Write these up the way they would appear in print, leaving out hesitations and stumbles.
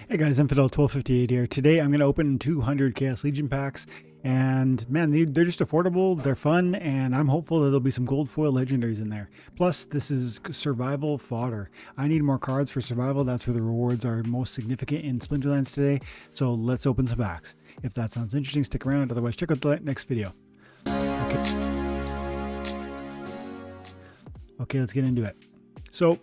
Hey guys, Infidel1258 here. Today I'm going to open 200 Chaos Legion packs, and man, they're just affordable, they're fun, and I'm hopeful that there'll be some gold foil legendaries in there. Plus, this is survival fodder. I need more cards for survival. That's where the rewards are most significant in Splinterlands today, so let's open some packs. If that sounds interesting, stick around. Otherwise, check out the next video. Okay, let's get into it. So,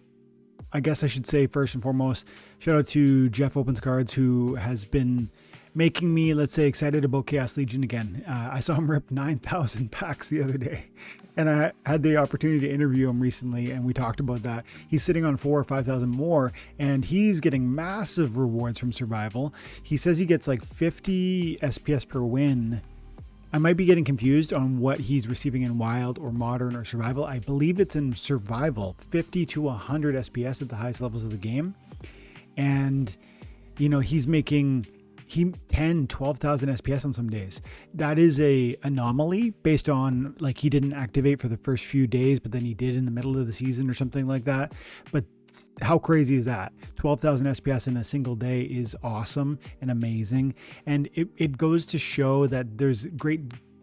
I guess I should say first and foremost, shout out to Jeff Opens Cards, who has been making me, let's say, excited about Chaos Legion again. I saw him rip 9,000 packs the other day, and I had the opportunity to interview him recently, and we talked about that. He's sitting on 4,000 or 5,000 more, and he's getting massive rewards from survival. He says he gets like 50 SPS per win. I might be getting confused on what he's receiving in wild or modern or survival. I believe it's in survival, 50 to 100 SPS at the highest levels of the game. And, you know, he's making 10, 12,000 SPS on some days. That is a anomaly based on, like, he didn't activate for the first few days, but then he did in the middle of the season or something like that. But how crazy is that? 12,000 SPS in a single day is awesome and amazing. And it goes to show that there's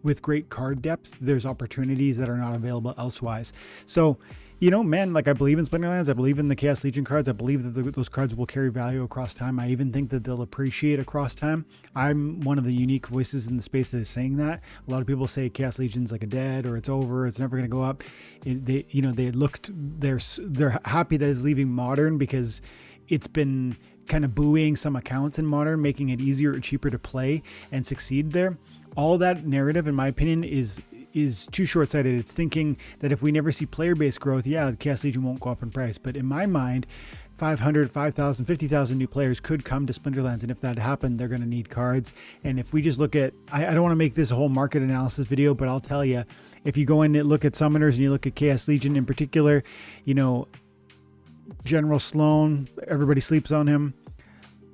with great card depth, there's opportunities that are not available elsewise. So, you know, man, like, I believe in Splinterlands. I believe in the Chaos Legion cards. I believe that those cards will carry value across time. I even think that they'll appreciate across time. I'm one of the unique voices in the space that is saying that. A lot of people say Chaos Legion's like a dead, or it's over, it's never going to go up. They're happy that it's leaving Modern because it's been kind of buoying some accounts in Modern, making it easier or cheaper to play and succeed there. All that narrative, in my opinion, is too short-sighted. It's thinking that if we never see player-based growth, yeah, the Chaos Legion won't go up in price. But in my mind, 500, 5,000, 50,000 new players could come to Splinterlands. And if that happened, they're going to need cards. And if we just look at, I don't want to make this a whole market analysis video, but I'll tell you, if you go in and look at summoners and you look at Chaos Legion in particular, you know, General Sloan, everybody sleeps on him.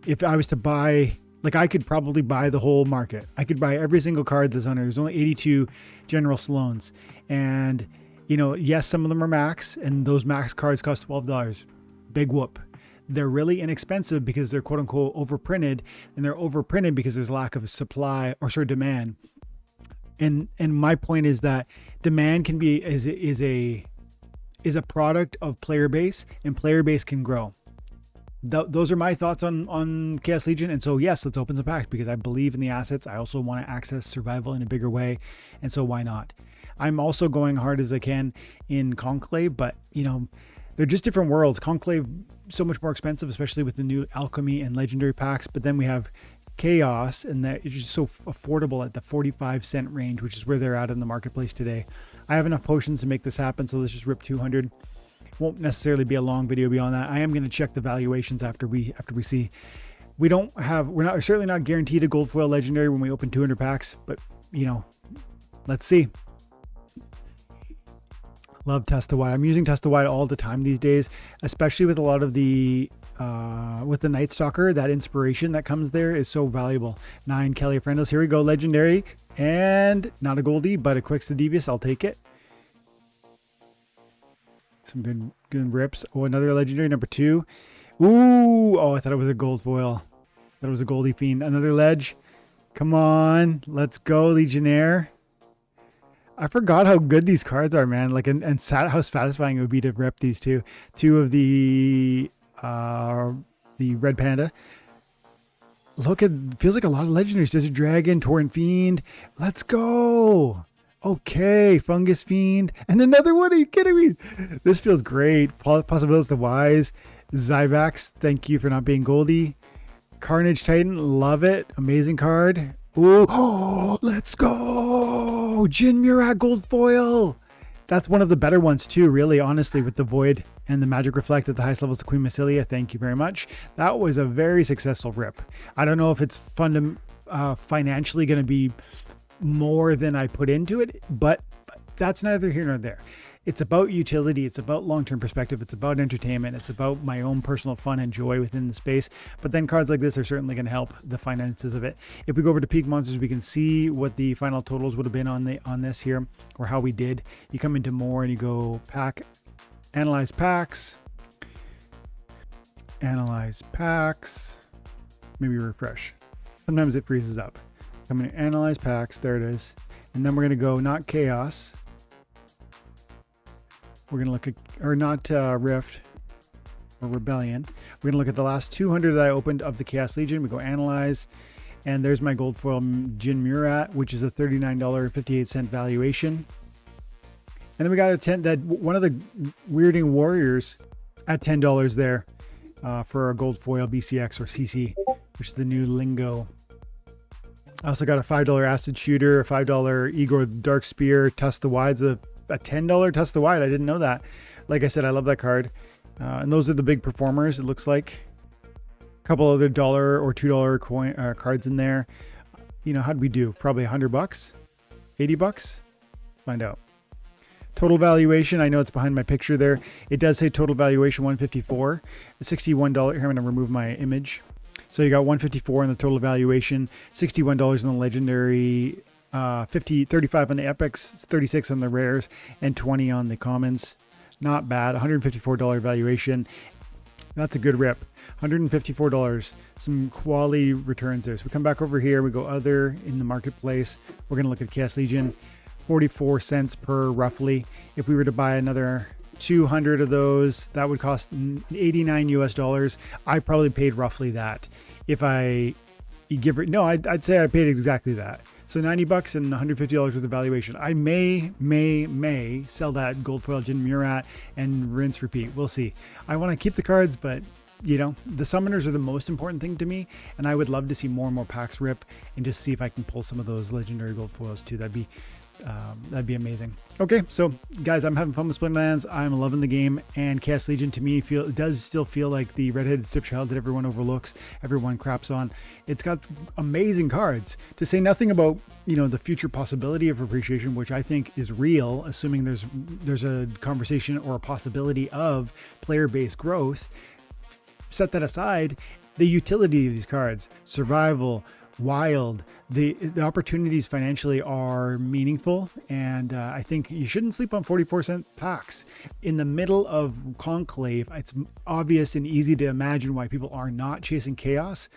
If I was to buy, like, I could probably buy the whole market. I could buy every single card that's on there. There's only 82 General Sloans. And, you know, yes, some of them are max, and those max cards cost $12. Big whoop. They're really inexpensive because they're quote unquote overprinted, and they're overprinted because there's lack of supply, or sort of demand. And my point is that demand can be is a product of player base, and player base can grow. Those are my thoughts on Chaos Legion. And so, yes, let's open some packs because I believe in the assets. I also want to access survival in a bigger way. And so why not? I'm also going hard as I can in Conclave, but, you know, they're just different worlds. Conclave, so much more expensive, especially with the new alchemy and legendary packs. But then we have Chaos, and that is just so affordable at the 45-cent range, which is where they're at in the marketplace today. I have enough potions to make this happen, so let's just rip 200. Won't necessarily be a long video beyond that. I am going to check the valuations after we see. We're certainly not guaranteed a gold foil legendary when we open 200 packs, but, you know, let's see. Love Test the Wide. I'm using Test the Wide all the time these days, especially with a lot of the with the Night Stalker. That inspiration that comes there is so valuable. 9 Kelly Friendless. Here we go, legendary, and not a goldie, but a Quicks the Devious. I'll take it. Some good rips. Oh, another legendary, number 2. Ooh, oh, I thought it was a gold foil. That was a goldie fiend. Another ledge. Come on, let's go, Legionnaire. I forgot how good these cards are, man. Like, and how satisfying it would be to rep these two of the Red Panda. Look at, feels like a lot of legendaries. Desert Dragon, Torrent Fiend. Let's go. Okay, Fungus Fiend, and another one. Are you kidding me? This feels great. Possibilities the Wise. Zyvax, thank you for not being Goldie. Carnage Titan, love it. Amazing card. Ooh, oh, let's go. Jin Murak Gold Foil. That's one of the better ones too, really, honestly, with the Void and the Magic Reflect at the highest levels of Queen Massilia. Thank you very much. That was a very successful rip. I don't know if it's financially going to be more than I put into it, but that's neither here nor there. It's about utility. It's about long-term perspective. It's about entertainment. It's about my own personal fun and joy within the space. But then cards like this are certainly going to help the finances of it. If we go over to Peak Monsters, we can see what the final totals would have been on this here, or how we did. You come into more and you go pack, analyze packs, maybe refresh. Sometimes it freezes up. I'm going to analyze packs. There it is. And then we're going to go not chaos. We're going to look at, or not Rift or Rebellion. We're going to look at the last 200 that I opened of the Chaos Legion. We go analyze. And there's my gold foil Jin Murat, which is a $39.58 valuation. And then we got that one of the Weirding Warriors at $10 there for a gold foil BCX or CC, which is the new lingo. I also got a $5 Acid Shooter, a $5 Igor Dark Spear, Tusk the Wide's a $10 Tusk the Wide. I didn't know that. Like I said, I love that card. And those are the big performers, it looks like. A couple other $1 or $2 coin cards in there. You know, how'd we do? Probably $100, $80. Let's find out. Total valuation, I know it's behind my picture there. It does say total valuation 154. $61. Here, I'm going to remove my image. So you got 154 in the total valuation, $61 in the legendary, 35 on the epics, 36 on the rares, and 20 on the commons. Not bad. $154 valuation. That's a good rip. $154. Some quality returns there. So we come back over here. We go other in the marketplace. We're going to look at Chaos Legion. 44 cents per roughly. If we were to buy another 200 of those, that would cost $89 US. I probably paid roughly that. If I give it, no, I'd say I paid exactly that. So $90 and $150 worth of valuation. I may sell that gold foil Jin Murat and rinse repeat. We'll see. I want to keep the cards, but you know, the summoners are the most important thing to me, and I would love to see more and more packs rip and just see if I can pull some of those legendary gold foils too. That'd be amazing. Okay, so guys, I'm having fun with Splinterlands. I'm loving the game, and Chaos Legion to me does still feel like the redheaded stepchild that everyone overlooks, everyone craps on. It's got amazing cards, to say nothing about, you know, the future possibility of appreciation, which I think is real, assuming there's a conversation or a possibility of player-based growth. Set that aside, the utility of these cards, survival, wild, the opportunities financially are meaningful, and I think you shouldn't sleep on 44-cent packs. In the middle of Conclave, it's obvious and easy to imagine why people are not chasing chaos,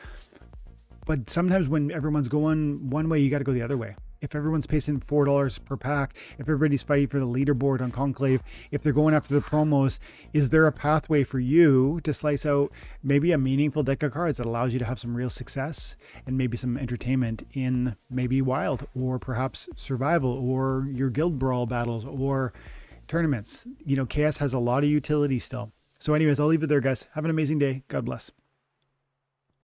but sometimes when everyone's going one way, you got to go the other way. If everyone's pacing $4 per pack, if everybody's fighting for the leaderboard on Conclave, if they're going after the promos, is there a pathway for you to slice out maybe a meaningful deck of cards that allows you to have some real success and maybe some entertainment in maybe Wild or perhaps Survival or your Guild Brawl battles or tournaments? You know, Chaos has a lot of utility still. So anyways, I'll leave it there, guys. Have an amazing day. God bless.